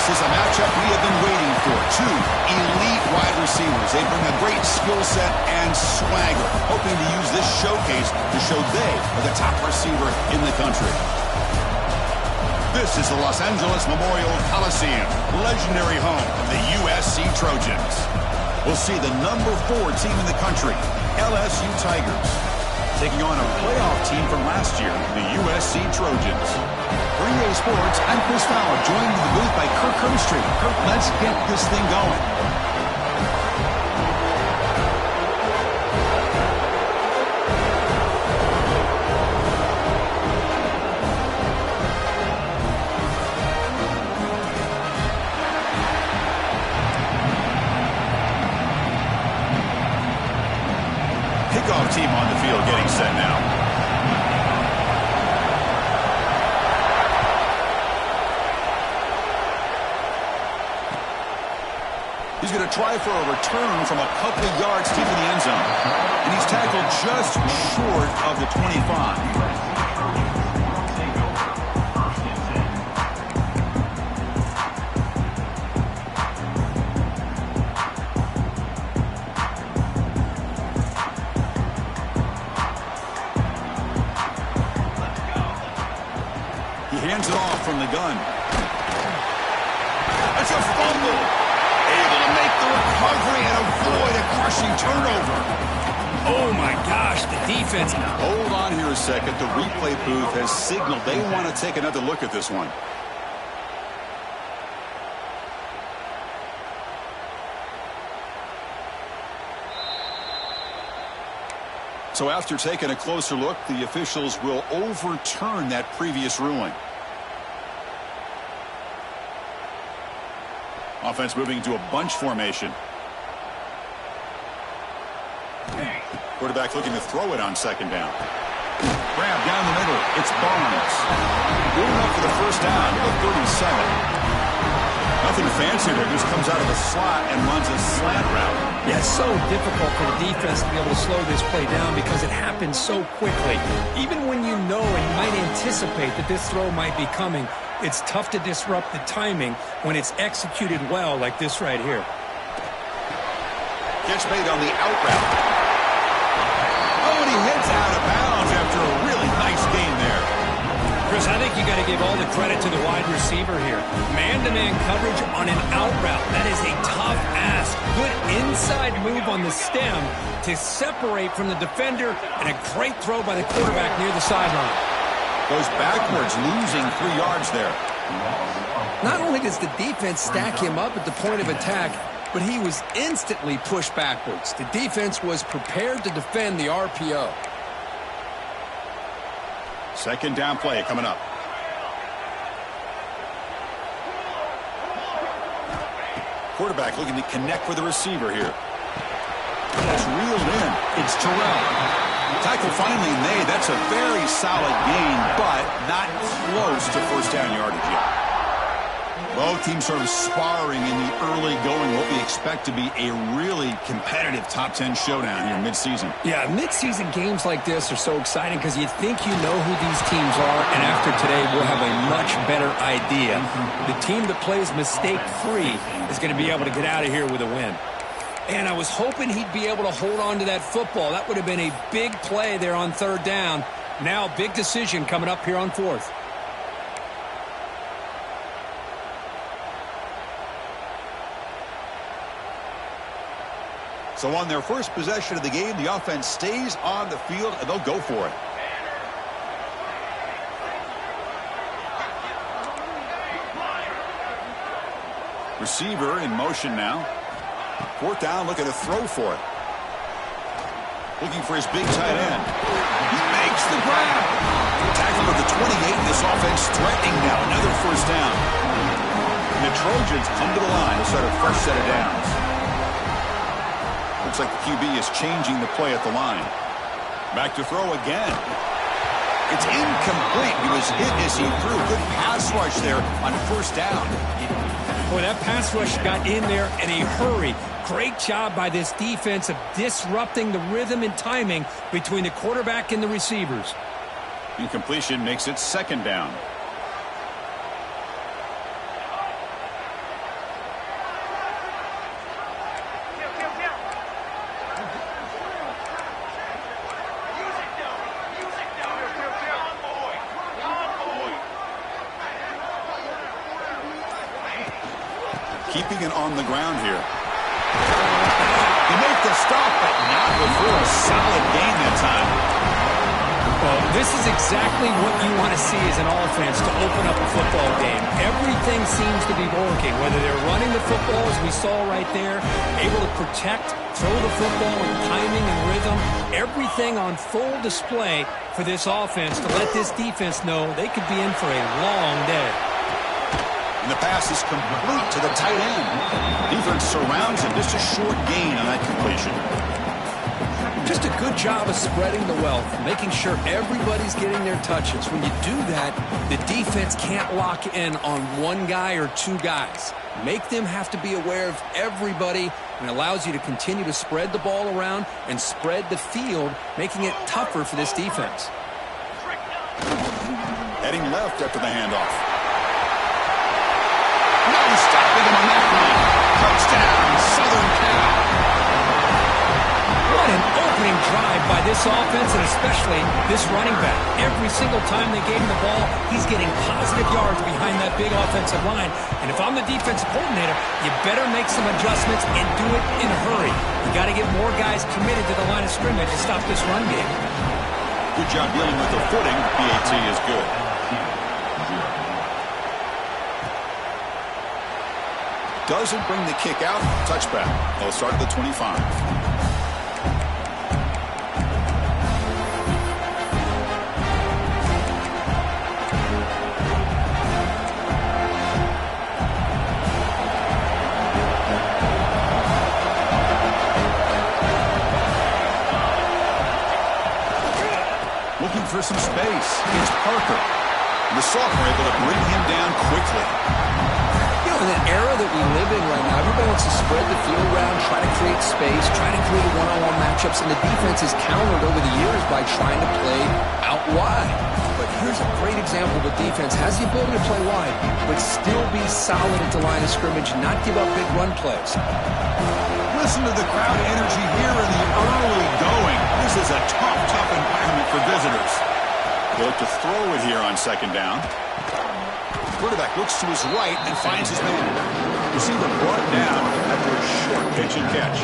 This is a matchup we have been waiting for. Two elite wide receivers. They bring a great skill set and swagger, hoping to use this showcase to show they are the top receiver in the country. This is the Los Angeles Memorial Coliseum, legendary home of the USC Trojans. We'll see the number 4 team in the country, LSU Tigers, taking on a playoff team from last year, the USC Trojans. For EA Sports, I'm Chris Fowler, joined in the booth by Kirk Herbstreit. Kirk, let's get this thing going. Kickoff team on the field getting set now. He's going to try for a return from a couple of yards deep in the end zone. And he's tackled just short of the 25. He hands it off from the gun. That's a fumble. Able to make the recovery and avoid a crushing turnover. Oh, my gosh, the defense. Hold on here a second. The replay booth has signaled they want to take another look at this one. So after taking a closer look, the officials will overturn that previous ruling. Offense moving into a bunch formation. Quarterback looking to throw it on second down. Grab down the middle. It's Barnes. Moving up for the first down at the 37. Nothing fancy there. Just comes out of the slot and runs a slant route. Yeah, it's so difficult for the defense to be able to slow this play down because it happens so quickly. Even when you know and you might anticipate that this throw might be coming, it's tough to disrupt the timing when it's executed well like this right here. Catch made on the out route. Oh, and he heads out of bounds after a really nice game there. Chris, I think you got to give all the credit to the wide receiver here. Man-to-man coverage on an out route. That is a tough ask. Good inside move on the stem to separate from the defender, and a great throw by the quarterback near the sideline. Goes backwards, losing 3 yards there. Not only does the defense stack him up at the point of attack, but he was instantly pushed backwards. The defense was prepared to defend the RPO. Second down play coming up. Quarterback looking to connect with the receiver here. That's reeled in. It's Terrell. Tackle finally made. That's a very solid gain, but not close to first down yardage yet. Both teams sort of sparring in the early going, what we expect to be a really competitive top 10 showdown here mid-season. Yeah, mid-season games like this are so exciting because you think you know who these teams are, and after today we'll have a much better idea. The team that plays mistake-free is going to be able to get out of here with a win. And I was hoping he'd be able to hold on to that football. That would have been a big play there on third down. Now, big decision coming up here on fourth. So on their first possession of the game, the offense stays on the field, and they'll go for it. Receiver in motion now. Fourth down, looking to throw for it. Looking for his big tight end. He makes the grab. Tackle at the 28. This offense threatening now. Another first down. And the Trojans come to the line to start a fresh set of downs. Looks like the QB is changing the play at the line. Back to throw again. It's incomplete. He was hit as he threw. Good pass rush there on first down. Boy, that pass rush got in there in a hurry. Great job by this defense of disrupting the rhythm and timing between the quarterback and the receivers. Incompletion makes it second down. keeping it on the ground here. They make the stop, but not before a solid gain that time. Well, this is exactly what you want to see as an offense to open up a football game. Everything seems to be working, whether they're running the football, as we saw right there, able to protect, throw the football with timing and rhythm, everything on full display for this offense to let this defense know they could be in for a long day. And the pass is complete to the tight end. Defense surrounds him. Just a short gain on that completion. Just a good job of spreading the wealth, making sure everybody's getting their touches. When you do that, the defense can't lock in on one guy or two guys. Make them have to be aware of everybody, and allows you to continue to spread the ball around and spread the field, making it tougher for this defense. Heading left after the handoff. No stopping him on that run. Touchdown, Southern Cal. What an opening drive by this offense, and especially this running back. Every single time they gave him the ball, he's getting positive yards behind that big offensive line. And if I'm the defensive coordinator, you better make some adjustments and do it in a hurry. You got to get more guys committed to the line of scrimmage to stop this run game. Good job dealing with the footing. PAT is good. Doesn't bring the kick out. Touchback. They'll start at the 25. Looking for some space. It's Parker. The sophomore able to bring him down quickly. You know, in the era that we live in right now, everybody wants to spread the field around, try to create space, try to create one-on-one matchups, and the defense is countered over the years by trying to play out wide. But here's a great example of a defense has the ability to play wide, but still be solid at the line of scrimmage, not give up big run plays. Listen to the crowd energy here in the early going. This is a tough environment for visitors. They look to throw it here on second down. Quarterback looks to his right and finds his man. Receiver brought down after a short pitch and catch.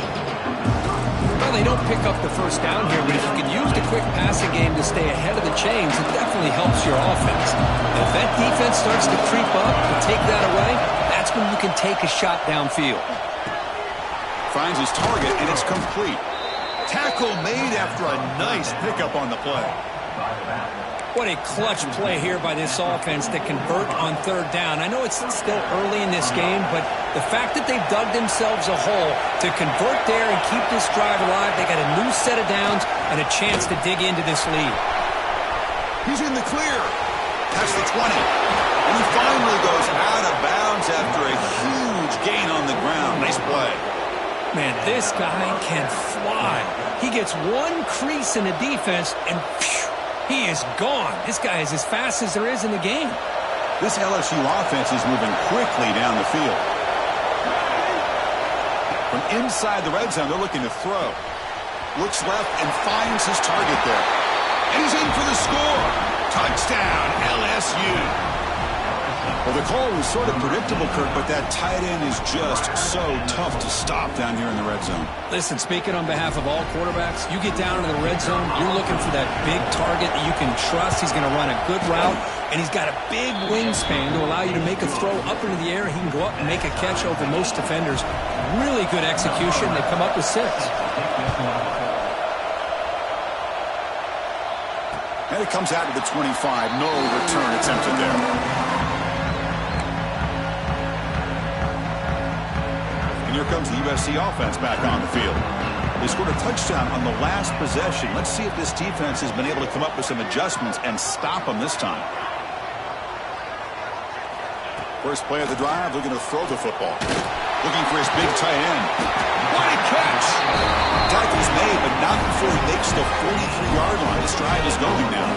Well, they don't pick up the first down here, but if you can use the quick passing game to stay ahead of the chains, it definitely helps your offense. If that defense starts to creep up and take that away, that's when you can take a shot downfield. Finds his target, and it's complete. Tackle made after a nice pickup on the play. What a clutch play here by this offense to convert on third down. I know it's still early in this game, but the fact that they've dug themselves a hole to convert there and keep this drive alive, they got a new set of downs and a chance to dig into this lead. He's in the clear. Past the 20. And he finally goes out of bounds after a huge gain on the ground. Nice play. Man, this guy can fly. He gets one crease in the defense, and phew, he is gone. This guy is as fast as there is in the game. This LSU offense is moving quickly down the field. From inside the red zone, they're looking to throw. Looks left and finds his target there. And he's in for the score. Touchdown, LSU. Well, the call was sort of predictable, Kirk, but that tight end is just so tough to stop down here in the red zone. Listen, speaking on behalf of all quarterbacks, you get down into the red zone, you're looking for that big target that you can trust. He's going to run a good route, and he's got a big wingspan to allow you to make a throw up into the air. He can go up and make a catch over most defenders. Really good execution. They come up with 6. And it comes out to the 25. No return attempted there. And here comes the USC offense back on the field. They scored a touchdown on the last possession. Let's see if this defense has been able to come up with some adjustments and stop them this time. First play of the drive, looking to throw the football. Looking for his big tight end. What a catch! Tackle's made, but not before he makes the 43-yard line. This drive is going now.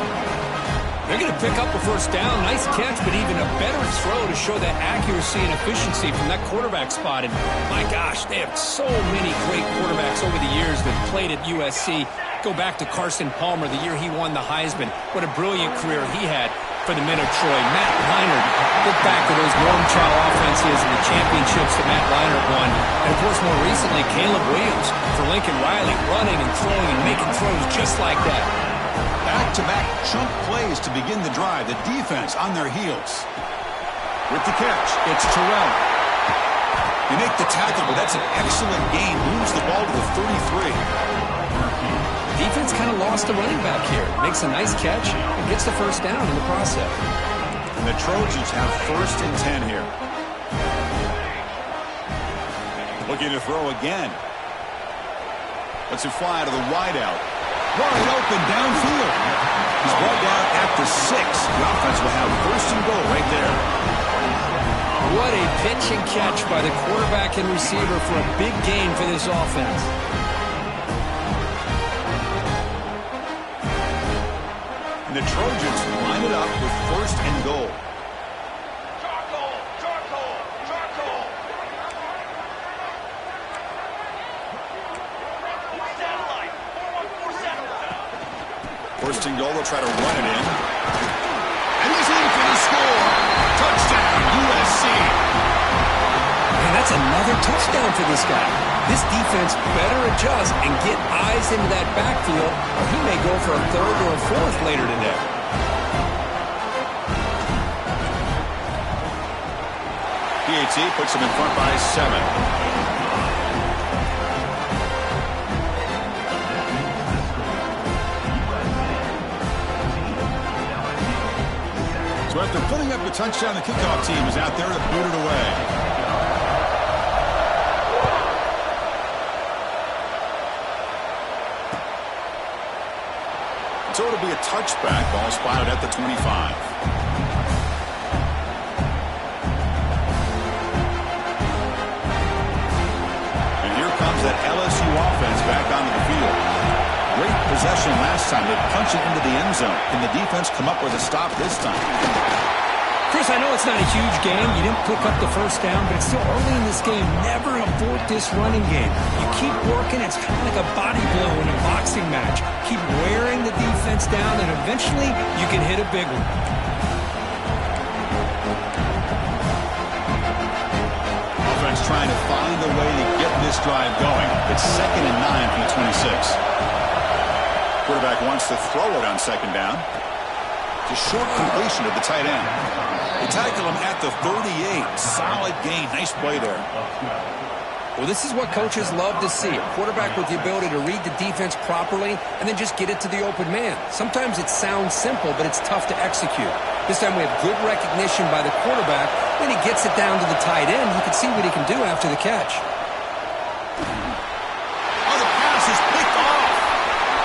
They're going to pick up a first down. Nice catch, but even a better throw to show that accuracy and efficiency from that quarterback spot. And my gosh, they have so many great quarterbacks over the years that played at USC. Go back to Carson Palmer, the year he won the Heisman. What a brilliant career he had. for the men of Troy, Matt Leinart. Look back to those Ncaa offenses and the championships that Matt Leinart won. And, of course, more recently, Caleb Williams for Lincoln Riley, running and throwing and making throws just like that. Back-to-back chunk plays to begin the drive. The defense on their heels. With the catch, it's Terrell. They make the tackle, but that's an excellent gain. Moves the ball to the 33. Defense kind of lost the running back here. Makes a nice catch and gets the first down in the process. And the Trojans have 1st and 10 here. Looking to throw again. Lets it fly to the wideout. Wide open downfield. He's brought down at the 6. The offense will have 1st and goal right there. What a pitch and catch by the quarterback and receiver for a big gain for this offense. And the Trojans line it up with 1st and goal. First and goal, they'll try to run it in. And he's in for the score. Touchdown, USC. And that's another touchdown for this guy. This defense better adjust and get eyes into that backfield, or he may go for a 3rd or a 4th later today. PAT puts him in front by 7. So after putting up the touchdown, the kickoff team is out there to boot it away. So it'll be a touchback. Ball spotted at the 25. And here comes that LSU offense back onto the field. Great possession last time. They punch it into the end zone. Can the defense come up with a stop this time? Chris, I know it's not a huge game. You didn't pick up the first down, but it's still early in this game. Never abort this running game. You keep working. It's kind of like a body blow in a boxing match. Keep wearing the defense down, and eventually you can hit a big one. Offense trying to find a way to get this drive going. It's 2nd and 9 from the 26. Quarterback wants to throw it on 2nd down. It's a short completion of the tight end. They tackle him at the 38. Solid gain. Nice play there. Well, this is what coaches love to see. A quarterback with the ability to read the defense properly and then just get it to the open man. Sometimes it sounds simple, but it's tough to execute. This time we have good recognition by the quarterback. When he gets it down to the tight end, you can see what he can do after the catch. Oh, the pass is picked off.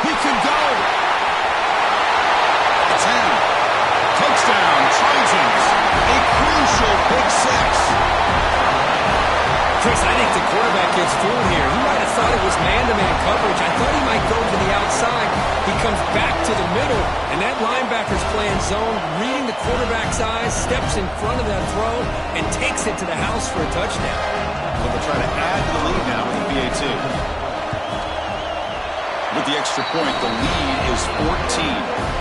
He can go. 10. Touchdown, Trojans. A crucial pick 6. Chris, I think the quarterback gets fooled here. He might have thought it was man-to-man coverage. I thought he might go to the outside. He comes back to the middle, and that linebacker's playing zone, reading the quarterback's eyes, steps in front of that throw, and takes it to the house for a touchdown. Well, they'll try to add to the lead now with the PAT. With the extra point, the lead is 14.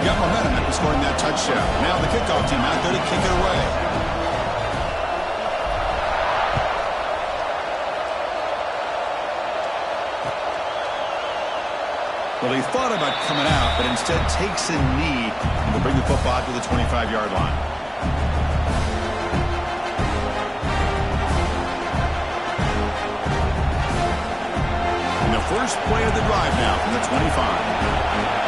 Got momentum after scoring that touchdown. Now the kickoff team out there to kick it away. Well, he thought about coming out, but instead takes a knee and will bring the football to the 25-yard line. And the first play of the drive now from the 25.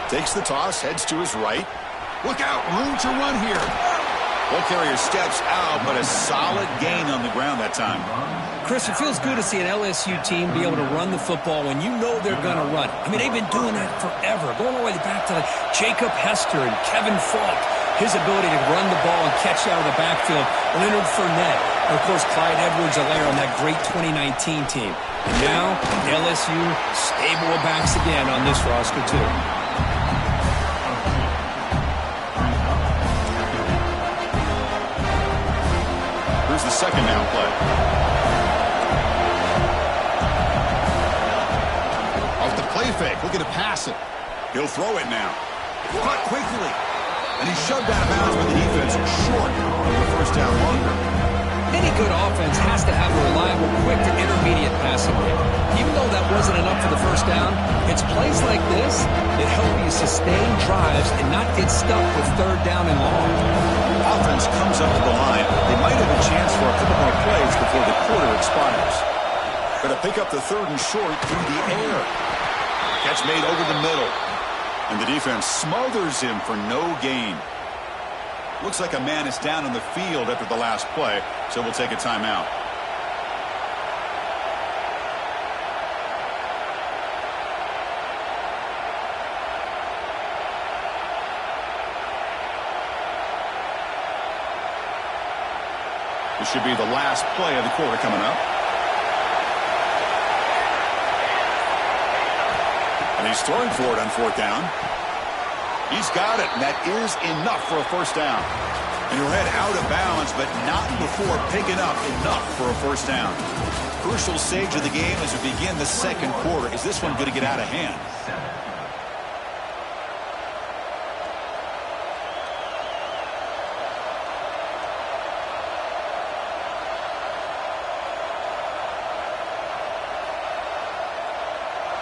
Takes the toss, heads to his right. Look out, room to run here. Ball carrier steps out, but a solid gain on the ground that time. Chris, it feels good to see an LSU team be able to run the football when you know they're going to run. I mean, they've been doing that forever, going all the way back to like Jacob Hester and Kevin Falk. His ability to run the ball and catch out of the backfield. Leonard Fournette. And, of course, Clyde Edwards-Helaire on that great 2019 team. And now, LSU stable of backs again on this roster, too. Here's the second down play. fake, looking to pass it. He'll throw it now. Caught quickly. And he's shoved out of bounds by the defense short of the first down marker. Any good offense has to have a reliable, quick to intermediate passing game. Even though that wasn't enough for the first down, it's plays like this that help you sustain drives and not get stuck with third down and long. Offense comes up to the line. They might have a chance for a couple more plays before the quarter expires. Going to pick up the third and short through the air. Catch made over the middle. And the defense smothers him for no gain. Looks like a man is down on the field after the last play, so we'll take a timeout. This should be the last play of the quarter coming up. And he's throwing for it on fourth down. He's got it, and that is enough for a first down. And he'll head out of bounds, but not before picking up enough for a first down. Crucial stage of the game as we begin the second quarter. Is this one going to get out of hand?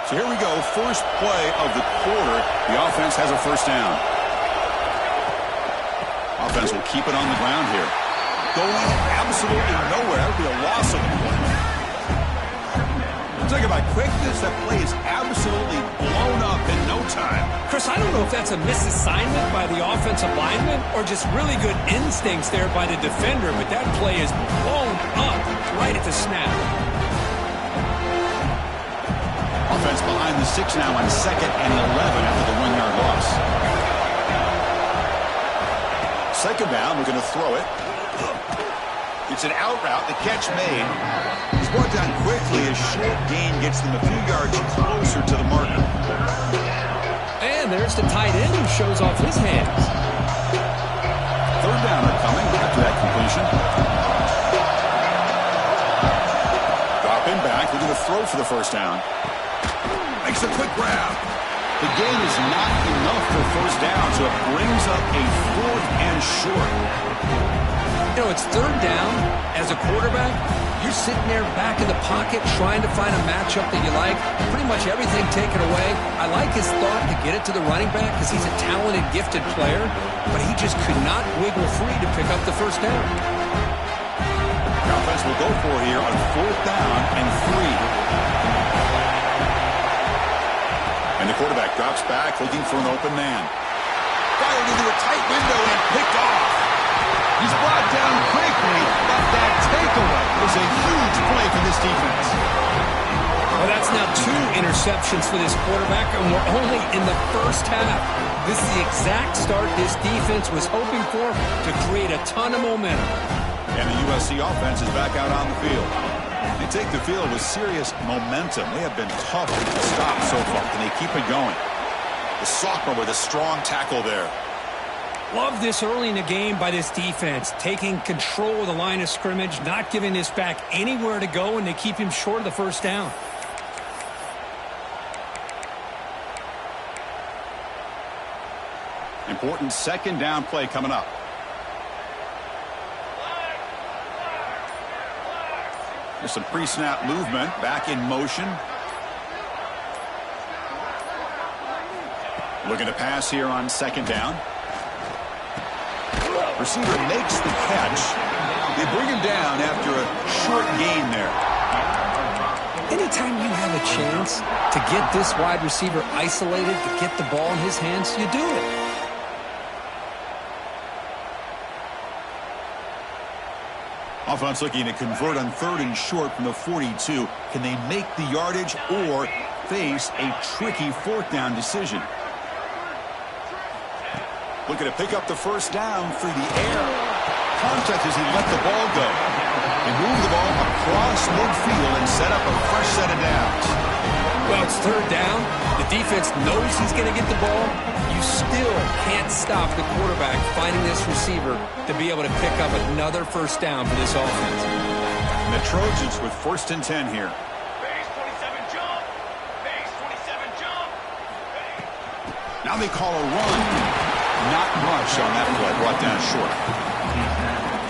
So here we go, first play of the quarter. The offense has a first down. Offense will keep it on the ground here. Going absolutely nowhere. That would be a loss of the play. Talk about quickness. That play is absolutely blown up in no time. Chris, I don't know if that's a misassignment by the offensive lineman or just really good instincts there by the defender, but that play is blown up right at the snap. Offense behind the 6 now on 2nd and 11 after the 1-yard loss. Second down, we're going to throw it. It's an out route, the catch made. He's brought down quickly. A short gain gets them a few yards closer to the marker. And there's the tight end who shows off his hands. Third downer coming after that completion. Dropping back, we're going to throw for the first down. Makes a quick grab. The gain is not enough for first down, so it brings up a 4th and short. You know, it's third down. As a quarterback, you're sitting there back in the pocket trying to find a matchup that you like. Pretty much everything taken away. I like his thought to get it to the running back because he's a talented, gifted player, but he just could not wiggle free to pick up the first down. The offense will go for here on 4th down and 3. And the quarterback drops back, looking for an open man. Fired into a tight window and picked off. He's brought down quickly, but that takeaway was a huge play for this defense. Well, that's now 2 interceptions for this quarterback, and we're only in the first half. This is the exact start this defense was hoping for to create a ton of momentum. And the USC offense is back out on the field. They take the field with serious momentum. They have been tough to stop so far, and they keep it going. The sophomore with a strong tackle there. Love this early in the game by this defense, taking control of the line of scrimmage, not giving this back anywhere to go, and they keep him short of the first down. Important second down play coming up. There's some pre-snap movement, back in motion. Looking to pass here on second down. Receiver makes the catch. They bring him down after a short gain there. Anytime you have a chance to get this wide receiver isolated, to get the ball in his hands, you do it. Offense looking to convert on 3rd and short from the 42. Can they make the yardage or face a tricky 4th down decision? Looking to pick up the first down through the air. Contact as he let the ball go. They move the ball across midfield and set up a fresh set of downs. Well, it's third down. The defense knows he's going to get the ball. You still can't stop the quarterback finding this receiver to be able to pick up another first down for this offense. And the Trojans with 1st and 10 here. Base 27 jump. Base 27 jump. Now they call a run. Not much on that play, brought down short.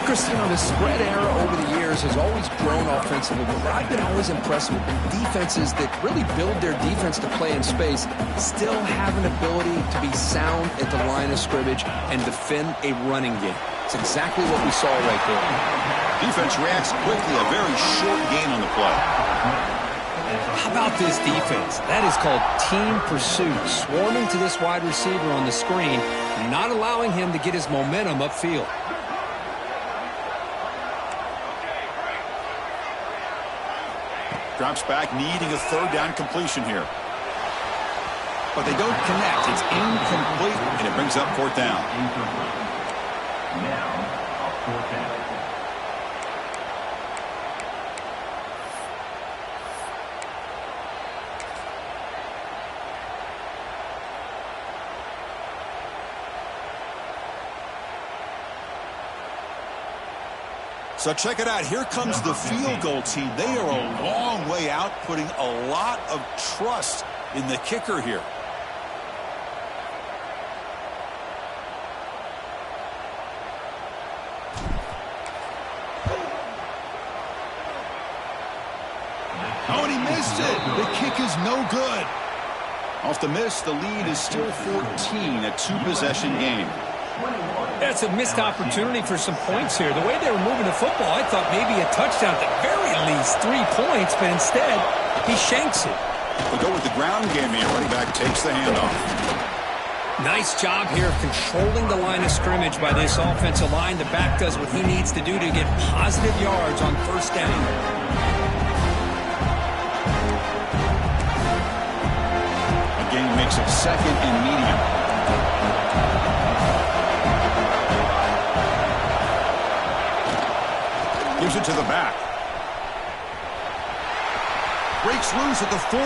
Christian, the spread era over the years has always grown offensively, but I've been always impressed with defenses that really build their defense to play in space, still have an ability to be sound at the line of scrimmage and defend a running game. It's exactly what we saw right there. Defense reacts quickly, a very short gain on the play. How about this defense? That is called team pursuit, swarming to this wide receiver on the screen, not allowing him to get his momentum upfield. Drops back, needing a third down completion here. But they don't connect. It's incomplete, and it brings up fourth down. Now, fourth down. So check it out. Here comes the field goal team. They are a long way out, putting a lot of trust in the kicker here. Oh, and he missed it. The kick is no good. Off the miss, the lead is still 14, a two-possession game. That's a missed opportunity for some points here. The way they were moving the football, I thought maybe a touchdown at the very least, 3 points, but instead, he shanks it. They go with the ground game here. Running back takes the handoff. Nice job here of controlling the line of scrimmage by this offensive line. The back does what he needs to do to get positive yards on first down. Again, makes it second and medium. Gives it to the back. Breaks loose at the 40.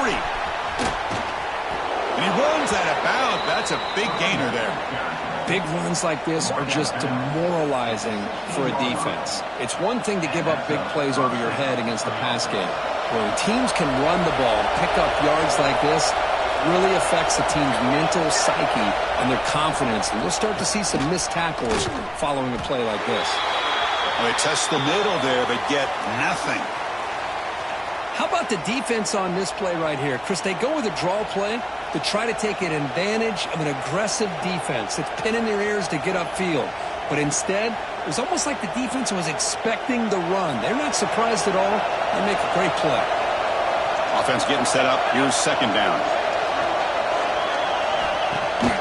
And he runs out of bounds. That's a big gainer there. Big runs like this are just demoralizing for a defense. It's one thing to give up big plays over your head against the pass game. When teams can run the ball, pick up yards like this, really affects the team's mental psyche and their confidence. And you'll start to see some missed tackles following a play like this. Well, they test the middle there, but get nothing. How about the defense on this play right here? Chris, they go with a draw play to try to take an advantage of an aggressive defense that's pinning their ears to get upfield. But instead, it was almost like the defense was expecting the run. They're not surprised at all. They make a great play. Offense getting set up. Here's second down.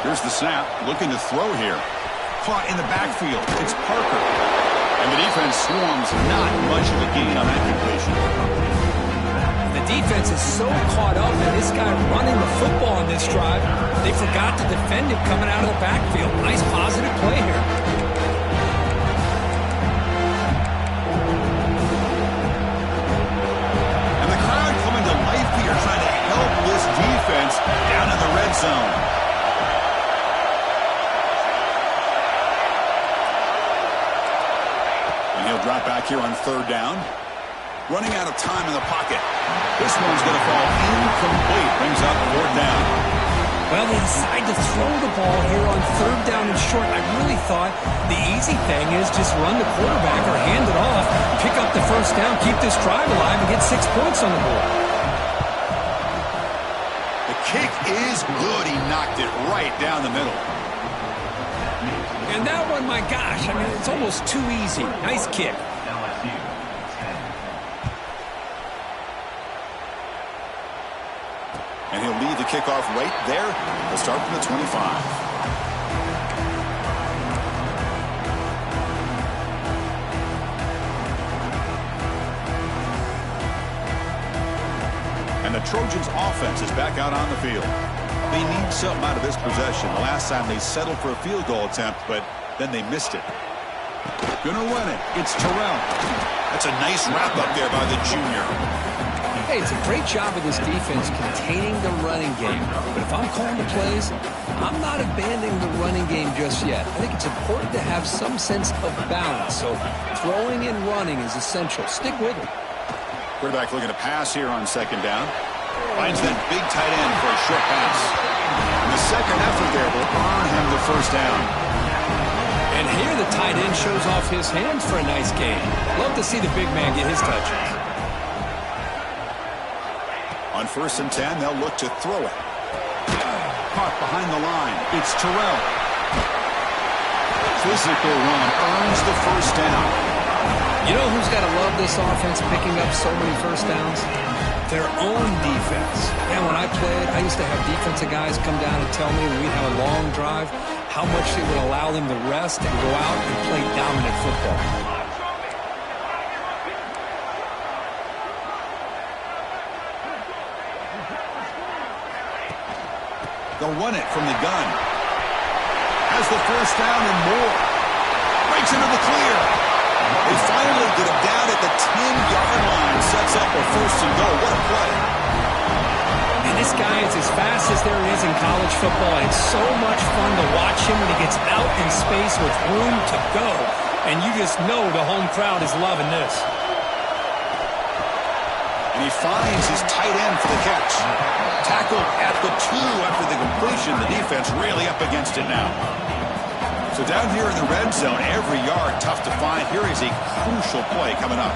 Here's the snap. Looking to throw here. Caught in the backfield. It's Parker. And the defense swarms. Not much of a gain on that completion. The defense is so caught up in this guy running the football on this drive, they forgot to defend him coming out of the backfield. Nice positive play here. And the crowd coming to life here, trying to help this defense down in the red zone. And he'll drop back here on third down. Running out of time in the pocket. This one's going to fall incomplete. Brings up fourth down. Well, they decide to throw the ball here on third down and short. I really thought the easy thing is just run the quarterback or hand it off, pick up the first down, keep this drive alive, and get 6 points on the board. The kick is good. He knocked it right down the middle. And that one, my gosh, I mean, it's almost too easy. Nice kick. And he'll lead the kickoff right there. He'll start from the 25. And the Trojans' offense is back out on the field. They need something out of this possession. The last time they settled for a field goal attempt, but then they missed it. Gonna run it. It's Terrell. That's a nice wrap up there by the junior. Hey, it's a great job of this defense containing the running game. But if I'm calling the plays, I'm not abandoning the running game just yet. I think it's important to have some sense of balance. So throwing and running is essential. Stick with it. Quarterback looking to pass here on second down. Finds that big tight end for a short pass. And the second effort there will earn him the first down. And here the tight end shows off his hands for a nice gain. Love to see the big man get his touches. On 1st and 10, they'll look to throw it. Caught behind the line. It's Terrell. Physical run earns the first down. You know who's got to love this offense picking up so many first downs? Their own defense. Man, when I played, I used to have defensive guys come down and tell me when we'd have a long drive how much it would allow them to rest and go out and play dominant football. They'll run it from the gun. Has the first down and more. Breaks into the clear. They finally get him down at the 10-yard line. Sets up a 1st and goal. What a play. And this guy is as fast as there is in college football. And it's so much fun to watch him when he gets out in space with room to go. And you just know the home crowd is loving this. And he finds his tight end for the catch. Tackled at the 2 after the completion. The defense really up against it now. So down here in the red zone, every yard tough to find. Here is a crucial play coming up.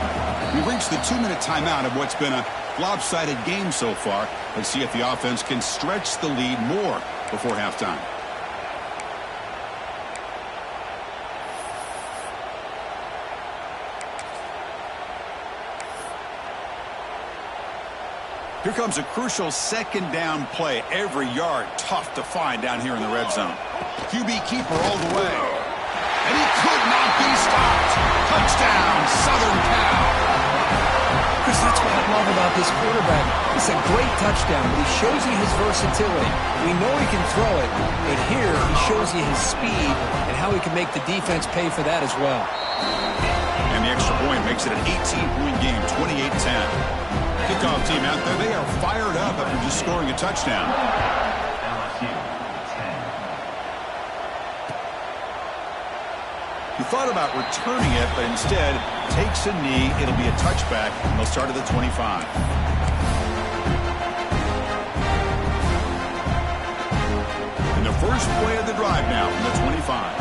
We've reached the 2-minute timeout of what's been a lopsided game so far. Let's see if the offense can stretch the lead more before halftime. Here comes a crucial 2nd down play. Every yard tough to find down here in the red zone. QB keeper all the way. And he could not be stopped. Touchdown, Southern Cal. Chris, that's what I love about this quarterback. It's a great touchdown, but he shows you his versatility. We know he can throw it, but here he shows you his speed and how he can make the defense pay for that as well. And the extra point makes it an 18-point game, 28-10. Kickoff team out there, they are fired up after just scoring a touchdown. He thought about returning it, but instead takes a knee. It'll be a touchback, and they'll start at the 25. And the first play of the drive now from the 25.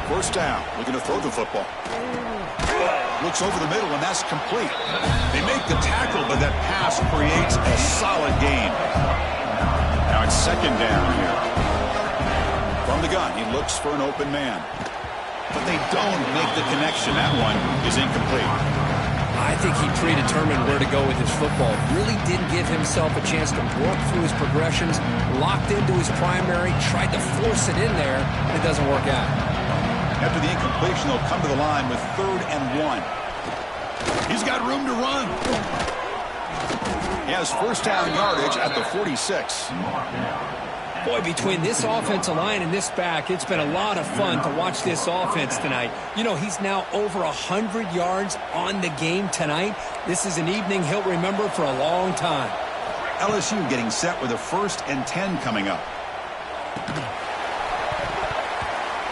First down, looking to throw the football. Looks over the middle, and that's complete. They make the tackle, but that pass creates a solid gain. Now it's 2nd down here. From the gun, he looks for an open man. But they don't make the connection. That one is incomplete. I think he predetermined where to go with his football. Really didn't give himself a chance to work through his progressions. Locked into his primary, tried to force it in there, and it doesn't work out. After the incompletion, they'll come to the line with 3rd and 1. He's got room to run. He has first down yardage at the 46. Boy, between this offensive line and this back, it's been a lot of fun to watch this offense tonight. You know, he's now over 100 yards on the game tonight. This is an evening he'll remember for a long time. LSU getting set with a 1st and 10 coming up.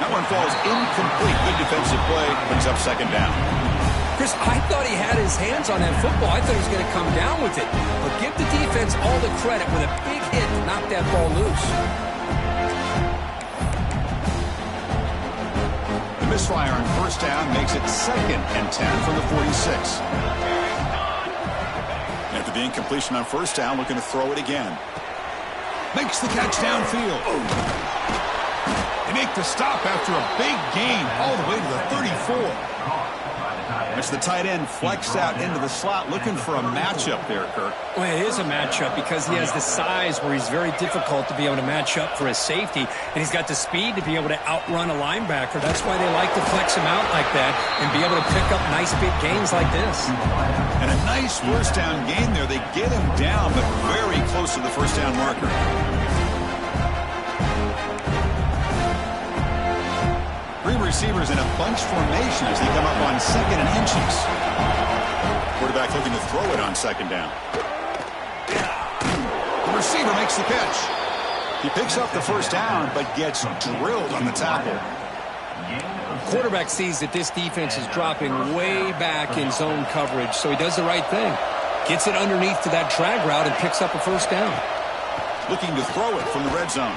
That one falls incomplete. Good defensive play. Brings up 2nd down. Chris, I thought he had his hands on that football. I thought he was going to come down with it. But give the defense all the credit with a big hit to knock that ball loose. The misfire on first down makes it 2nd and 10 from the 46. After the incompletion on first down, looking to throw it again. Makes the catch downfield. They make the stop after a big gain all the way to the 34. It's the tight end flexed out into the slot, looking for a matchup there, Kirk. Well, it is a matchup because he has the size where he's very difficult to be able to match up for his safety, and he's got the speed to be able to outrun a linebacker. That's why they like to flex him out like that and be able to pick up nice big gains like this. And a nice first down gain there. They get him down, but very close to the first down marker. Three receivers in a bunch formation as they come up on 2nd and inches. Quarterback looking to throw it on 2nd down. The receiver makes the catch. He picks up the first down, but gets drilled on the tackle. Quarterback sees that this defense is dropping way back in zone coverage, so he does the right thing. Gets it underneath to that drag route and picks up a first down. Looking to throw it from the red zone.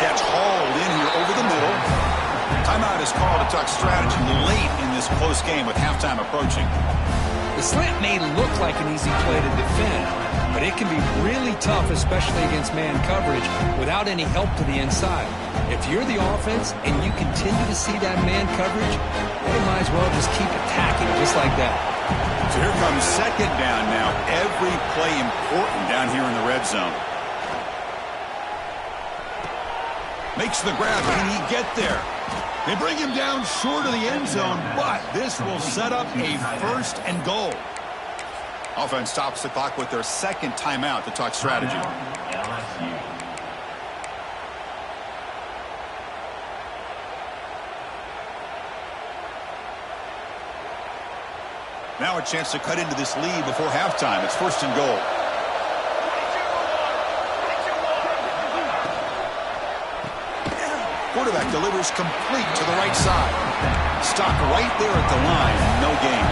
Catch hauled in here over the middle. Timeout is called to talk strategy late in this close game with halftime approaching. The slant may look like an easy play to defend, but it can be really tough, especially against man coverage, without any help to the inside. If you're the offense and you continue to see that man coverage, they might as well just keep attacking just like that. So here comes second down now. Every play important down here in the red zone. Makes the grab. Can he get there? They bring him down short of the end zone, but this will set up a first and goal. Offense stops the clock with their second timeout to talk strategy. Now a chance to cut into this lead before halftime. It's first and goal. Quarterback delivers complete to the right side. Stopped right there at the line. No gain.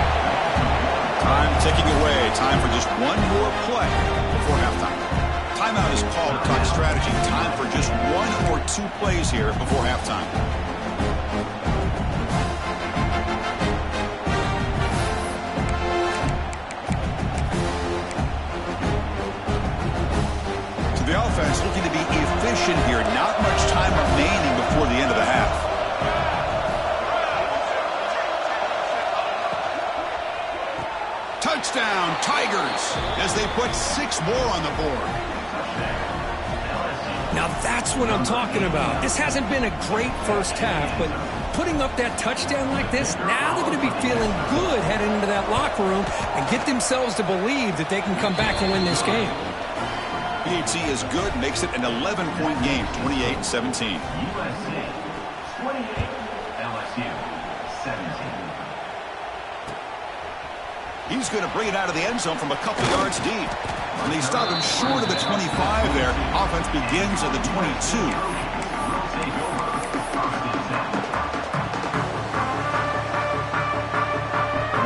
Time ticking away. Time for just one more play before halftime. Timeout is called to talk strategy. Time for just one or two plays here before halftime. The offense looking to be efficient here. Not much time remaining before the end of the half. Touchdown, Tigers, as they put 6 more on the board. Now that's what I'm talking about. This hasn't been a great first half, but putting up that touchdown like this, now they're going to be feeling good heading into that locker room and get themselves to believe that they can come back and win this game. PAT is good, makes it an 11-point game, 28-17. He's going to bring it out of the end zone from a couple yards deep. And they stop him short of the 25 there. Offense begins at the 22.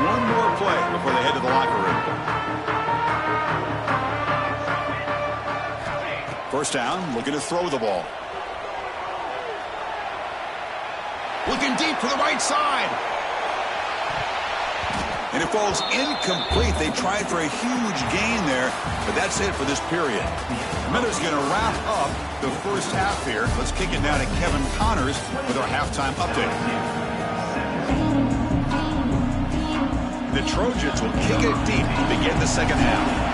One more play before they head to the locker room. First down, looking to throw the ball. Looking deep to the right side. And it falls incomplete. They tried for a huge gain there, but that's it for this period. Miller's going to wrap up the first half here. Let's kick it down to Kevin Connors with our halftime update. The Trojans will kick it deep to begin the second half.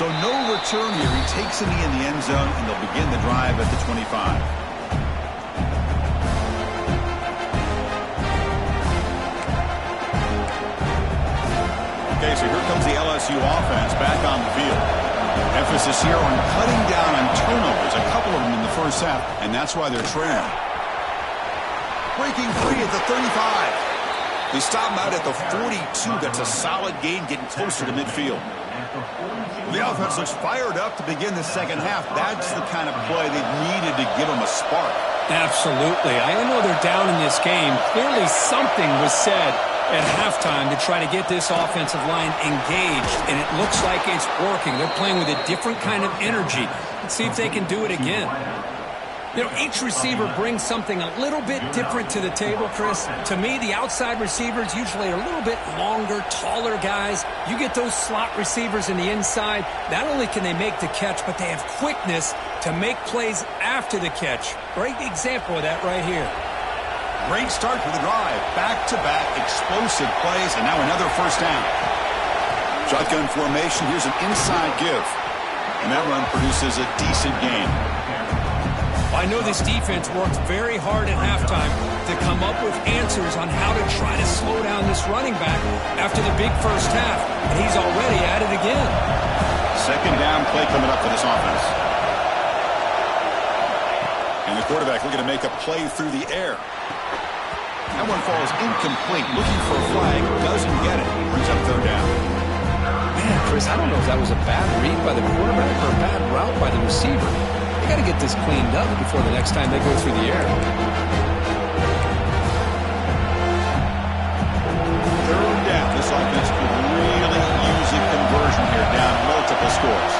So no return here. He takes a knee in the end zone, and they'll begin the drive at the 25. Okay, so here comes the LSU offense back on the field. Emphasis here on cutting down on turnovers, a couple of them in the first half, and that's why they're trailing. Breaking free at the 35. They stop him out at the 42. That's a solid gain, getting closer to midfield. The offense looks fired up to begin the second half. That's the kind of play they've needed to give them a spark. Absolutely. I know they're down in this game. Clearly something was said at halftime to try to get this offensive line engaged, and it looks like it's working. They're playing with a different kind of energy. Let's see if they can do it again. You know, each receiver brings something a little bit different to the table, Chris. To me, the outside receivers usually are a little bit longer, taller guys. You get those slot receivers in the inside, not only can they make the catch, but they have quickness to make plays after the catch. Great example of that right here. Great start to the drive. Back-to-back explosive plays, and now another first down. Shotgun formation. Here's an inside give. And that run produces a decent gain. I know this defense worked very hard at halftime to come up with answers on how to try to slow down this running back after the big first half, and he's already at it again. Second down play coming up for this offense. And the quarterback looking to make a play through the air. That one falls incomplete, looking for a flag, doesn't get it, brings up third down. Man, Chris, I don't know if that was a bad read by the quarterback or a bad route by the receiver. got to get this cleaned up before the next time they go through the air. Third down. This offense could really use a conversion here, down multiple scores.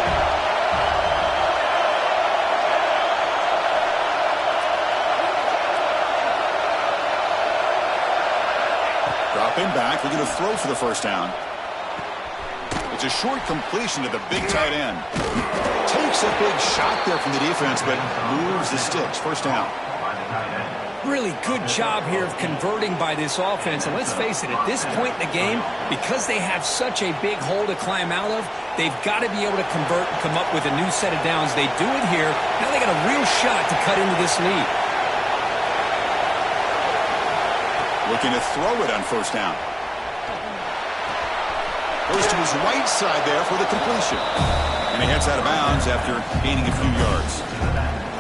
Dropping back, looking to throw for the first down. It's a short completion to the big tight end. Takes a big shot there from the defense, but moves the sticks. First down. Really good job here of converting by this offense. And let's face it, at this point in the game, because they have such a big hole to climb out of, they've got to be able to convert and come up with a new set of downs. They do it here. Now they got a real shot to cut into this lead. Looking to throw it on first down. Goes to his right side there for the completion. And he heads out of bounds after gaining a few yards.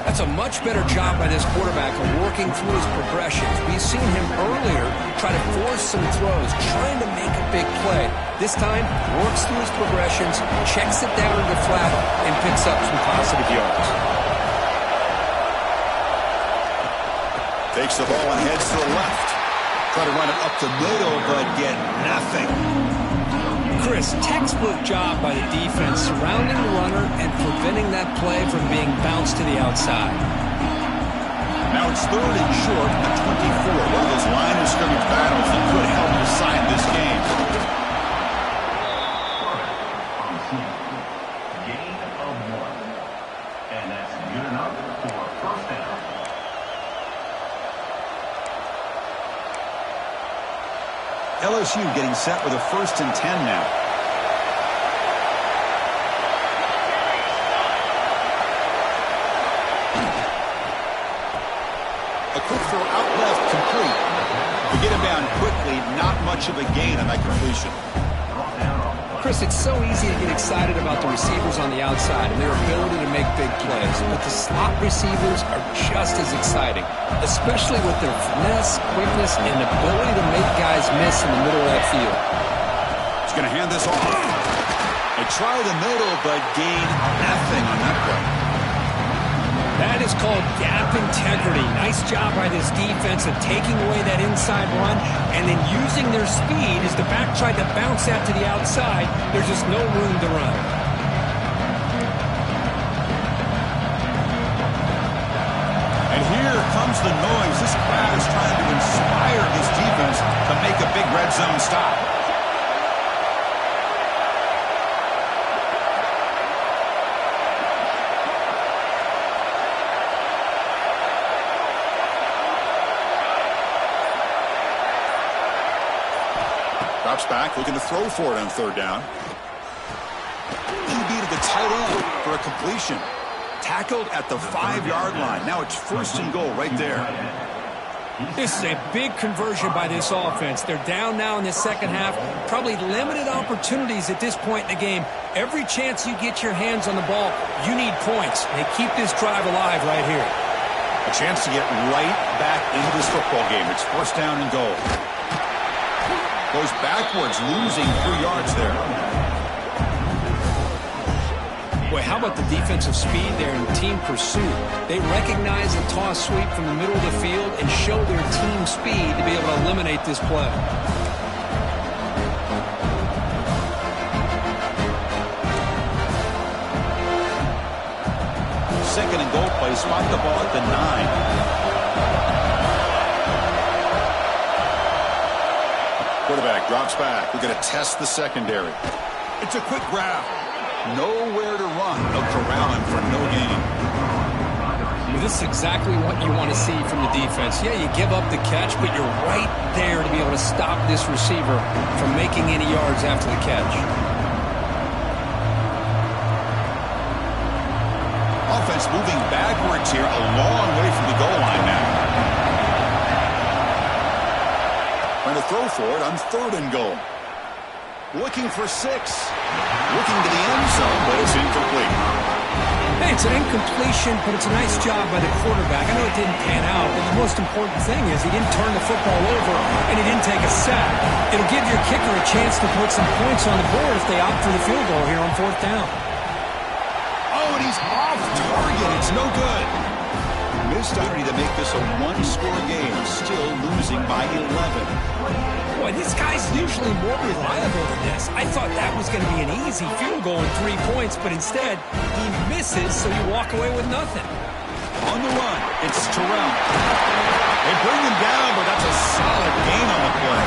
That's a much better job by this quarterback of working through his progressions. We've seen him earlier try to force some throws, trying to make a big play. This time, works through his progressions, checks it down into flat, and picks up some positive yards. Takes the ball and heads to the left. Try to run it up the middle, but get nothing. Chris, textbook job by the defense surrounding the runner and preventing that play from being bounced to the outside. Now it's third and short at 24. One of those line of scrimmage battles that could help decide this game. Gain of 1. And that's good enough for first down. LSU getting set with a 1st and 10 now. A quick throw out left, complete. We get him down quickly, not much of a gain on that completion. Chris, it's so easy to get excited about the receivers on the outside and their ability to make big plays, but the slot receivers are just as exciting, especially with their finesse, quickness, and ability to make guys miss in the middle of that field. He's going to hand this off. They try the middle, but gain nothing on that play. That is called gap integrity. Nice job by this defense of taking away that inside run and then using their speed as the back tried to bounce out to the outside. There's just no room to run. And here comes the noise. This crowd is trying to inspire this defense to make a big red zone stop. Drops back, looking to throw for it on third down. QB to the tight end for a completion. Tackled at the 5-yard line. Now it's 1st and goal right there. This is a big conversion by this offense. They're down now in the second half. Probably limited opportunities at this point in the game. Every chance you get your hands on the ball, you need points. They keep this drive alive right here. A chance to get right back into this football game. It's 1st down and goal. Goes backwards, losing 3 yards there. Boy, how about the defensive speed there in team pursuit? They recognize the toss sweep from the middle of the field and show their team speed to be able to eliminate this play. Second and goal play, spot the ball at the 9. Quarterback drops back. We're going to test the secondary. It's a quick grab. Nowhere to run. They'll corral him for no gain. Well, this is exactly what you want to see from the defense. Yeah, you give up the catch, but you're right there to be able to stop this receiver from making any yards after the catch. Offense moving backwards here, a long way from the goal line now. Trying to throw for it on 3rd and goal. Looking for 6. Looking to the end zone, but it's incomplete. Hey, it's an incompletion, but it's a nice job by the quarterback. I know it didn't pan out, but the most important thing is he didn't turn the football over and he didn't take a sack. It'll give your kicker a chance to put some points on the board if they opt for the field goal here on 4th down. Oh, and and he's off target. It's no good. Missed opportunity to make this a one-score game, still losing by 11. Boy, this guy's usually more reliable than this. I thought that was going to be an easy field goal and 3 points, but instead, he misses, so you walk away with nothing. On the run, it's Terrell. They bring him down, but that's a solid gain on the play.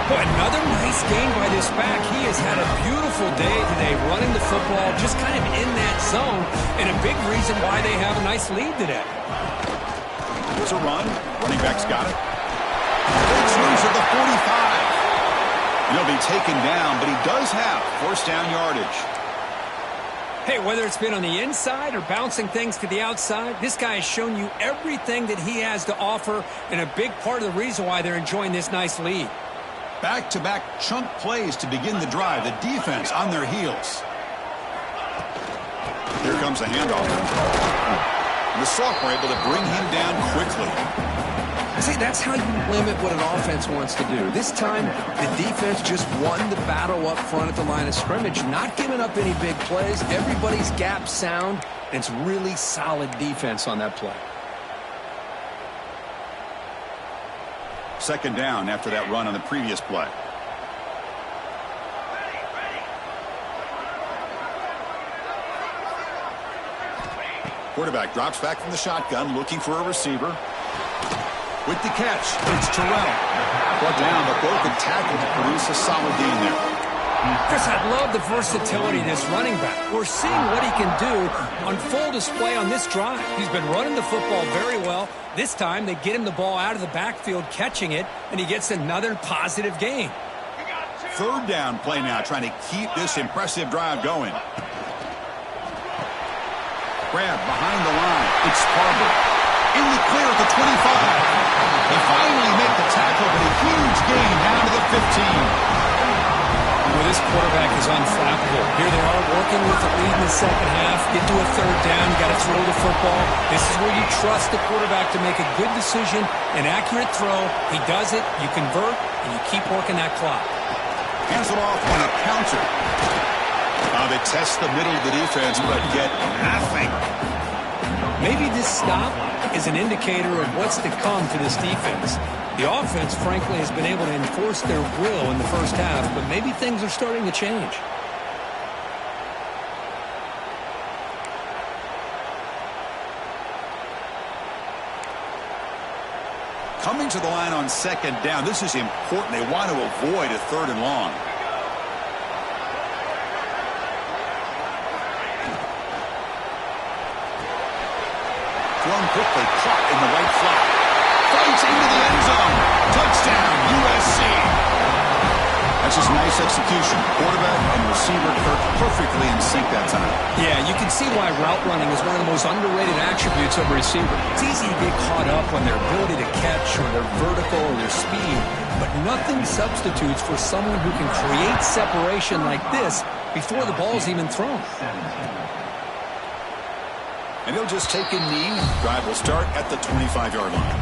Boy, another nice gain by this back. He has had a beautiful day today running the football, just kind of in that zone, and a big reason why they have a nice lead today. Here's a run. Running back's got it. Breaks loose at the 45. He'll be taken down, but he does have first down yardage. Hey, whether it's been on the inside or bouncing things to the outside, this guy has shown you everything that he has to offer, and a big part of the reason why they're enjoying this nice lead. Back-to-back chunk plays to begin the drive. The defense on their heels. Here comes a handoff. The sophomore able to bring him down quickly. See, that's how you limit what an offense wants to do. This time, the defense just won the battle up front at the line of scrimmage, not giving up any big plays. Everybody's gap sound, and it's really solid defense on that play. Second down after that run on the previous play. Quarterback drops back from the shotgun, looking for a receiver. With the catch, it's Terrell. Brought down, but broke the tackle to produce a solid gain there. Chris, I love the versatility of this running back. We're seeing what he can do on full display on this drive. He's been running the football very well. This time, they get him the ball out of the backfield, catching it, and he gets another positive gain. Third down play now, trying to keep this impressive drive going. Grab behind the line. It's Sparber. In the clear at the 25. They finally make the tackle, but a huge gain down to the 15. Well, this quarterback is unflappable. Here they are working with the lead in the second half. Get to a third down. You got to throw the football. This is where you trust the quarterback to make a good decision, an accurate throw. He does it, you convert, and you keep working that clock. Hands it off on a counter. They test the middle of the defense, but get nothing. Maybe this stop is an indicator of what's to come for this defense. The offense, frankly, has been able to enforce their will in the first half, but maybe things are starting to change. Coming to the line on second down, this is important. They want to avoid a third and long. Thrown quickly, caught in the right flat. Fights into the end zone. Touchdown, USC. That's just nice execution. Quarterback and receiver perfectly in sync that time. Yeah, you can see why route running is one of the most underrated attributes of a receiver. It's easy to get caught up on their ability to catch or their vertical or their speed, but nothing substitutes for someone who can create separation like this before the ball's even thrown. And he'll just take a knee. Drive will start at the 25-yard line.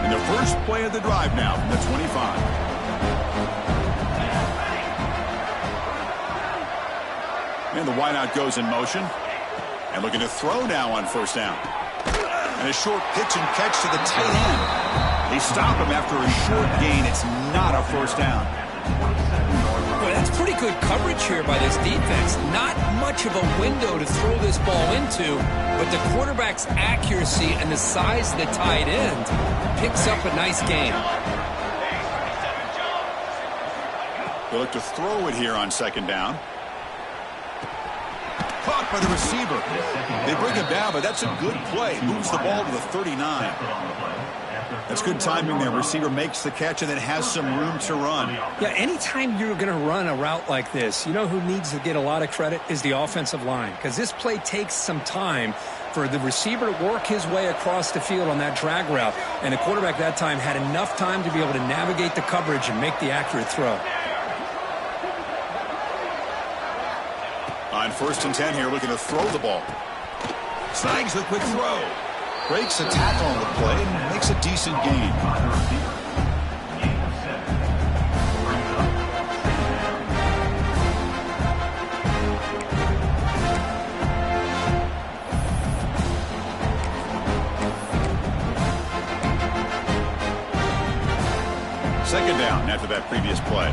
And the first play of the drive now from the 25. And the wideout goes in motion. And looking to throw now on first down. And a short pitch and catch to the tight end. They stop him after a short gain. It's not a first down. Boy, that's pretty good coverage here by this defense. Not much of a window to throw this ball into, but the quarterback's accuracy and the size of the tight end picks up a nice gain. They look to throw it here on second down. Caught by the receiver. They bring him down, but that's a good play. Moves the ball to the 39. That's good timing there. Receiver makes the catch and then has some room to run. Yeah, anytime you're going to run a route like this, you know who needs to get a lot of credit is the offensive line, because this play takes some time for the receiver to work his way across the field on that drag route, and the quarterback that time had enough time to be able to navigate the coverage and make the accurate throw. On 1st and 10 here, looking to throw the ball. Snags the quick throw. Breaks a tackle on the play and makes a decent gain. after that previous play.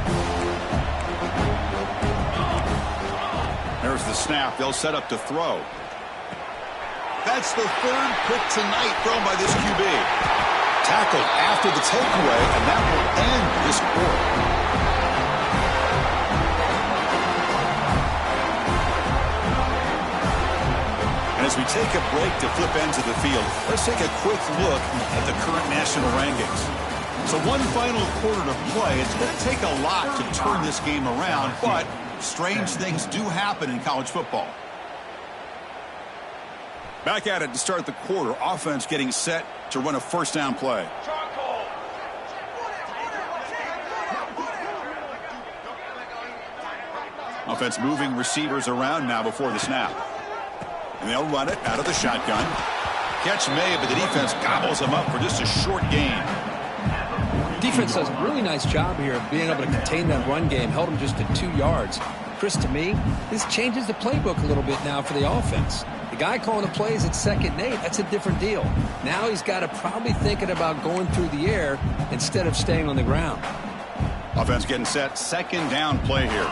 There's the snap. They'll set up to throw. That's the third pick tonight thrown by this QB. Tackled after the takeaway, and that will end this quarter. And as we take a break to flip ends of the field, let's take a quick look at the current national rankings. So one final quarter to play. It's going to take a lot to turn this game around, but strange things do happen in college football. Back at it to start the quarter. Offense getting set to run a first down play. Offense moving receivers around now before the snap. And they'll run it out of the shotgun. Catch made, but the defense gobbles them up for just a short gain. Defense does a really nice job here of being able to contain that run game. Held them just at 2 yards. Chris, to me, this changes the playbook a little bit now for the offense. The guy calling the plays at 2nd and 8, that's a different deal. Now he's got to probably thinking about going through the air instead of staying on the ground. Offense getting set. 2nd down play here.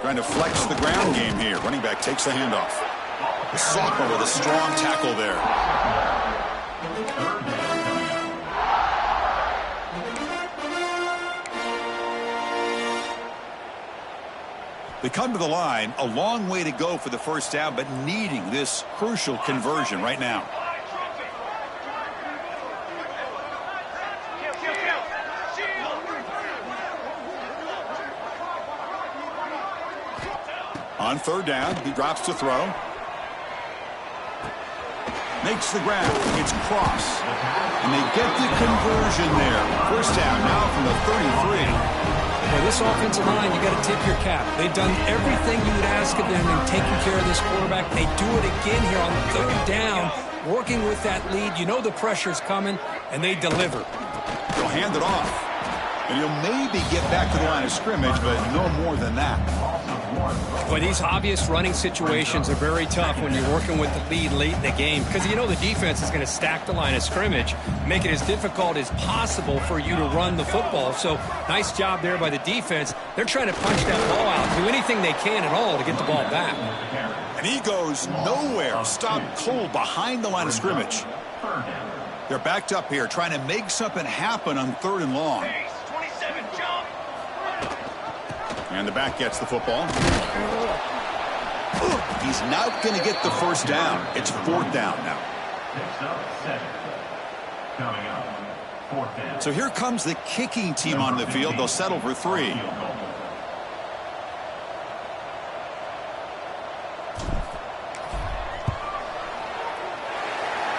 Trying to flex the ground game here. Running back takes the handoff. The sophomore with a strong tackle there. They come to the line, a long way to go for the first down, but needing this crucial conversion right now. On 3rd down, he drops to throw. Makes the grab. It's cross. And they get the conversion there. First down now from the 33. For this offensive line, you got to tip your cap. They've done everything you would ask of them in taking care of this quarterback. They do it again here on 3rd down, working with that lead. You know the pressure's coming, and they deliver. They'll hand it off. And he'll maybe get back to the line of scrimmage, but no more than that. Boy, these obvious running situations are very tough when you're working with the lead late in the game, because you know the defense is going to stack the line of scrimmage, make it as difficult as possible for you to run the football. So nice job there by the defense. They're trying to punch that ball out, do anything they can at all to get the ball back. And he goes nowhere. Stopped cold behind the line of scrimmage. They're backed up here trying to make something happen on 3rd and long. And the back gets the football. He's not going to get the first down. It's 4th down now. So here comes the kicking team on the field. They'll settle for 3.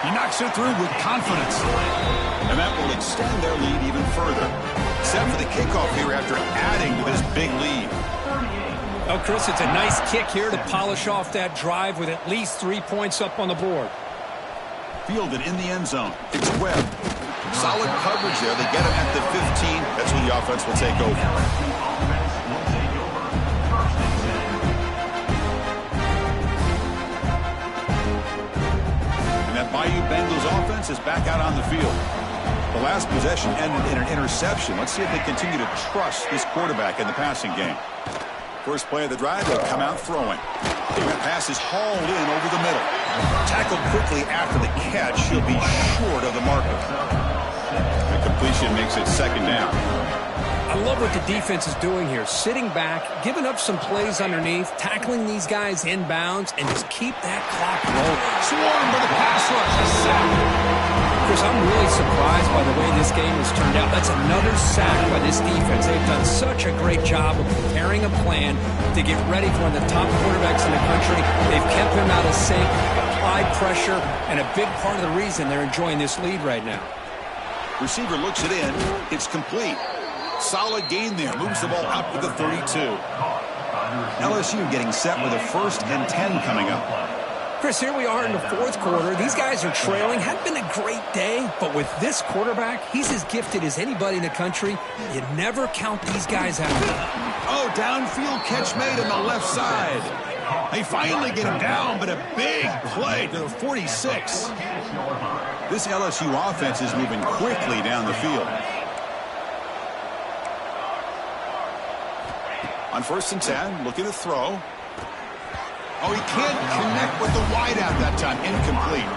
He knocks it through with confidence. And that will extend their lead even further. Set for the kickoff here after adding to this big lead. Oh, Chris, it's a nice kick here to polish off that drive with at least 3 points up on the board. Fielded in the end zone. It's Webb. Solid coverage there. They get him at the 15. That's when the offense will take over. And that Bayou Bengals offense is back out on the field. The last possession ended in an interception. Let's see if they continue to trust this quarterback in the passing game. First play of the drive, they'll come out throwing. That pass is hauled in over the middle. Tackled quickly after the catch. He'll be short of the marker. The completion makes it 2nd down. I love what the defense is doing here. Sitting back, giving up some plays underneath, tackling these guys inbounds, and just keep that clock rolling. Swarmed by the pass rush. A sack. Chris, I'm really surprised by the way this game has turned out. That's another sack by this defense. They've done such a great job of preparing a plan to get ready for one of the top quarterbacks in the country. They've kept him out of sync, applied pressure, and a big part of the reason they're enjoying this lead right now. Receiver looks it in. It's complete. Solid gain there. Moves the ball out to the 32. LSU getting set with a 1st and 10 coming up. Chris, here we are in the 4th quarter. These guys are trailing. Hadn't been a great day, but with this quarterback, he's as gifted as anybody in the country. You never count these guys out. Oh, downfield catch made on the left side. They finally get him down, but a big play to the 46. This LSU offense is moving quickly down the field. On 1st and 10, looking to throw. Oh, he can't connect with the wideout that time. Incomplete.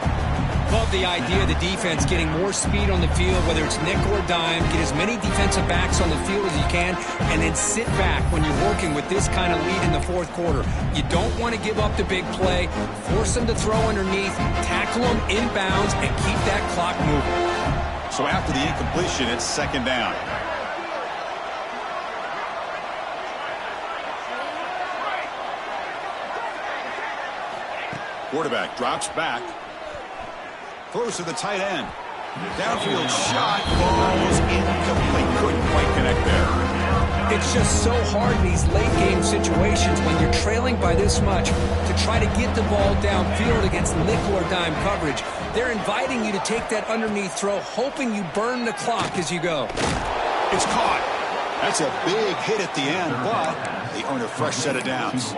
Love the idea of the defense getting more speed on the field, whether it's nickel or dime. Get as many defensive backs on the field as you can, and then sit back when you're working with this kind of lead in the 4th quarter. You don't want to give up the big play. Force them to throw underneath, tackle them inbounds, and keep that clock moving. So after the incompletion, it's 2nd down. Quarterback drops back. Throws to the tight end. Downfield shot. Falls incomplete. Couldn't quite connect there. It's just so hard in these late game situations when you're trailing by this much to try to get the ball downfield against nickel or dime coverage. They're inviting you to take that underneath throw, hoping you burn the clock as you go. It's caught. That's a big hit at the end, but they earn a fresh set of downs.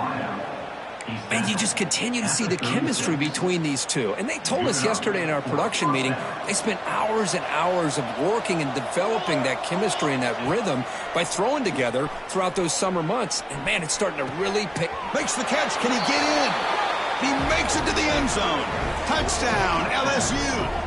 And you just continue to see the chemistry between these two. And they told us yesterday in our production meeting, they spent hours and hours of working and developing that chemistry and that rhythm by throwing together throughout those summer months. And, man, it's starting to really pay. Makes the catch. Can he get in? He makes it to the end zone. Touchdown, LSU.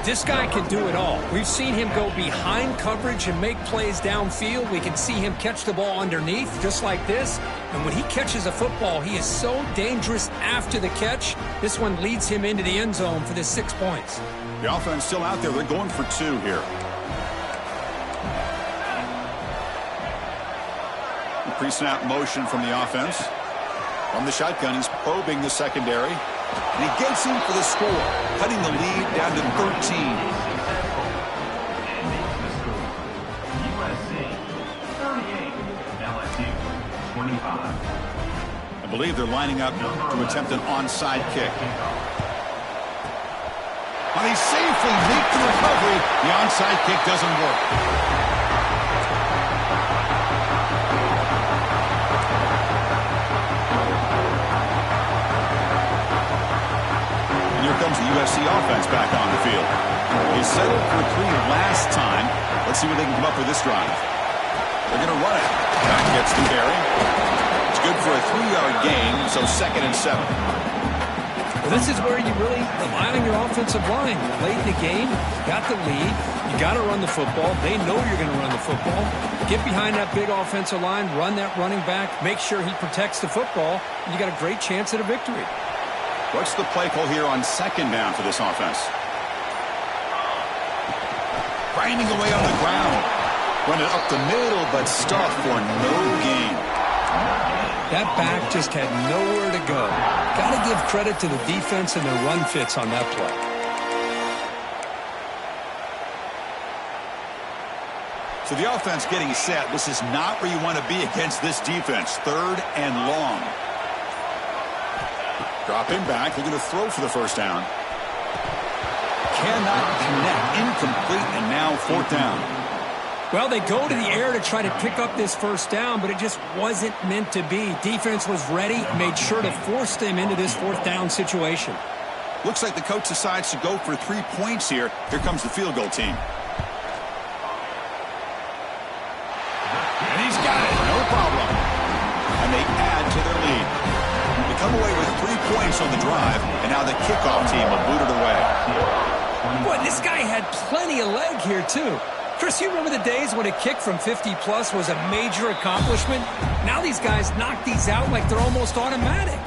This guy can do it all. We've seen him go behind coverage and make plays downfield. We can see him catch the ball underneath just like this. And when he catches a football, he is so dangerous after the catch. This one leads him into the end zone for the 6 points. The offense still out there. They're going for 2 here. Pre-snap motion from the offense. From the shotgun, he's probing the secondary. And he gets him for the score, cutting the lead down to 13. I believe they're lining up to attempt an onside kick. But he safely leaped the recovery. The onside kick doesn't work. Comes the USC offense back on the field. He settled for 3 last time. Let's see what they can come up with this drive. They're going to run it. That gets the carry. It's good for a 3-yard gain, so 2nd and 7. Well, this is where you really rely on your offensive line. Late in the game, got the lead. You got to run the football. They know you're going to run the football. Get behind that big offensive line, run that running back, make sure he protects the football, and you got a great chance at a victory. What's the play call here on 2nd down for this offense? Grinding away on the ground. Run it up the middle, but stuffed for no gain. That back just had nowhere to go. Got to give credit to the defense and their run fits on that play. So the offense getting set. This is not where you want to be against this defense. 3rd and long. Dropping back, looking to throw for the 1st down. Cannot connect, incomplete, and now 4th down. Well, they go to the air to try to pick up this 1st down, but it just wasn't meant to be. Defense was ready, made sure to force them into this 4th down situation. Looks like the coach decides to go for 3 points here. Here comes the field goal team. And he's got it, no problem. And they add to their lead. Come away with 3 points on the drive, and now the kickoff team will boot it away. Boy, this guy had plenty of leg here, too. Chris, you remember the days when a kick from 50-plus was a major accomplishment? Now these guys knock these out like they're almost automatic.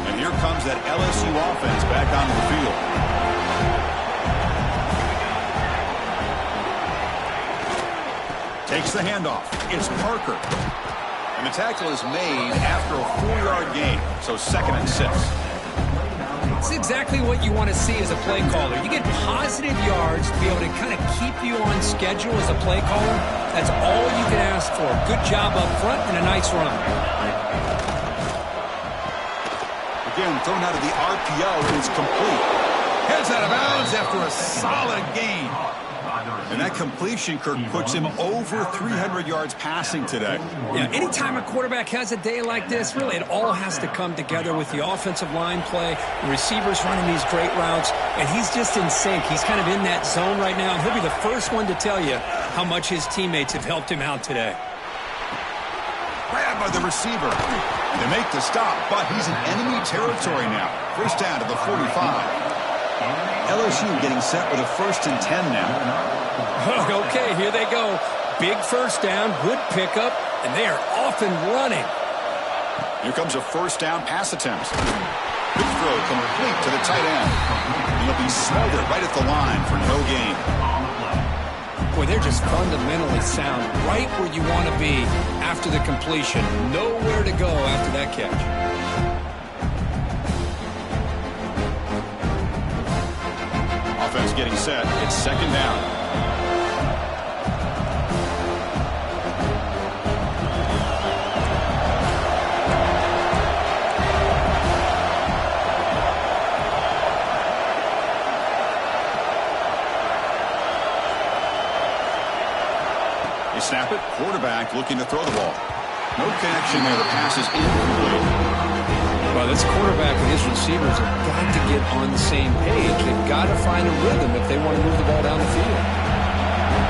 And here comes that LSU offense back onto the field. Takes the handoff. It's Parker. And the tackle is made after a 4-yard gain, so 2nd and 6. It's exactly what you want to see as a play caller. You get positive yards to be able to kind of keep you on schedule as a play caller. That's all you can ask for. Good job up front and a nice run. Again, thrown out of the RPO, and it's complete. Heads out of bounds after a solid gain. And that completion, Kirk, puts him over 300 yards passing today. Yeah, anytime a quarterback has a day like this, really it all has to come together with the offensive line play, the receivers running these great routes, and he's just in sync. He's kind of in that zone right now, and he'll be the first one to tell you how much his teammates have helped him out today. Grabbed by the receiver. They make the stop, but he's in enemy territory now. First down to the 45. LSU getting set with a 1st and 10 now. Okay, here they go. Big first down, good pickup, and they are off and running. Here comes a first down pass attempt. Good throw complete to the tight end. He'll be smothered right at the line for no gain. Boy, they're just fundamentally sound, right where you want to be after the completion. Nowhere to go after that catch. Offense getting set. It's 2nd down. They snap it. Quarterback looking to throw the ball. No connection there. The pass is incomplete. Well, this quarterback and his receivers have got to get on the same page. They've got to find a rhythm if they want to move the ball down the field.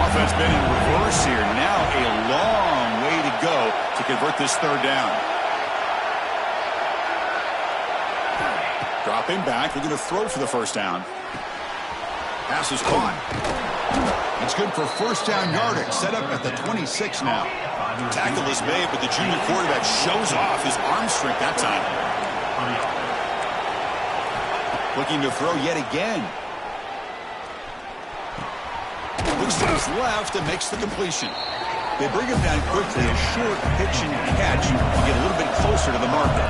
Offense been in reverse here. Now a long way to go to convert this 3rd down. Dropping back. They're going to throw for the 1st down. Pass is caught. It's good for 1st down yardage. Set up at the 26 now. Tackle is made, but the junior quarterback shows off his arm strength that time. Looking to throw yet again. Looks to his left and makes the completion. They bring him down quickly. A short pitch and catch to get a little bit closer to the marker.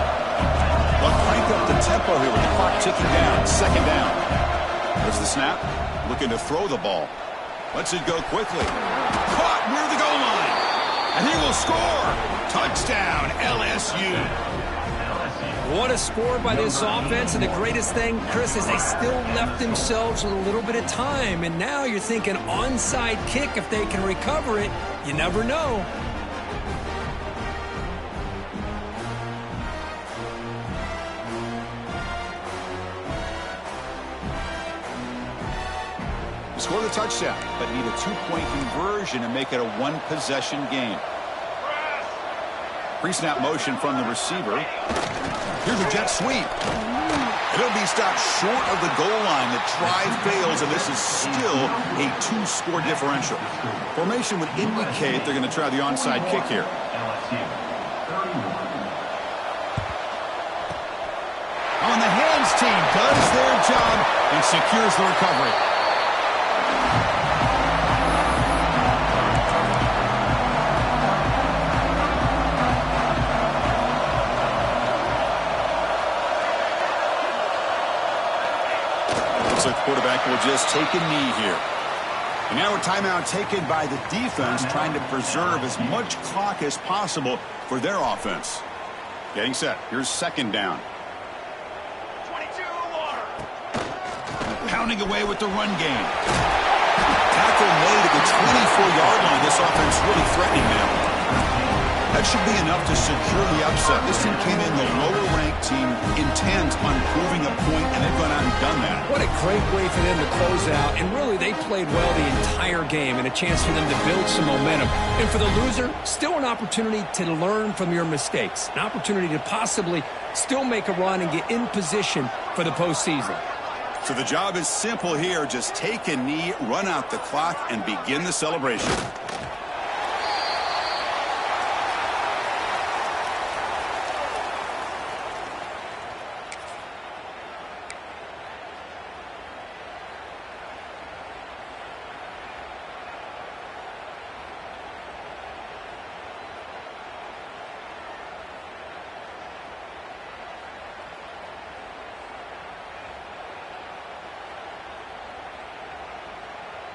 They'll crank up the tempo here with the clock ticking down. 2nd down. There's the snap. Looking to throw the ball. Lets it go quickly. Caught near the goal line. And he will score. Touchdown, LSU. What a score by this offense, and the greatest thing, Chris, is they still left themselves with a little bit of time, and now you're thinking onside kick if they can recover it. You never know. Score the touchdown, but need a 2-point conversion to make it a 1-possession game. Pre-snap motion from the receiver. Here's a jet sweep. It'll be stopped short of the goal line. The try fails, and this is still a 2-score differential. Formation would indicate they're going to try the onside kick here. On the hands team does their job and secures the recovery. The quarterback will just take a knee here. And now a timeout taken by the defense, trying to preserve as much clock as possible for their offense. Getting set. Here's 2nd down. 22 pounding away with the run game. Tackle made at the 24-yard line. This offense really threatening now. That should be enough to secure the upset. This team came in the lower-ranked team intent on proving a point, and they've gone out and done that. What a great way for them to close out, and really they played well the entire game, and a chance for them to build some momentum. And for the loser, still an opportunity to learn from your mistakes, an opportunity to possibly still make a run and get in position for the postseason. So the job is simple here. Just take a knee, run out the clock, and begin the celebration.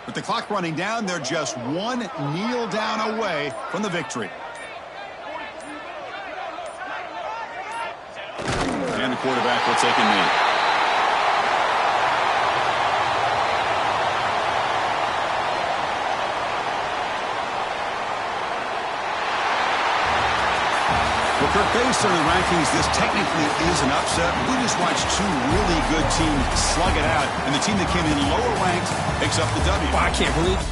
With the clock running down, they're just one kneel down away from the victory. And the quarterback will take a knee. Kirk, based on the rankings, this technically is an upset. We just watched two really good teams slug it out, and the team that came in lower ranked picks up the W. Well, I can't believe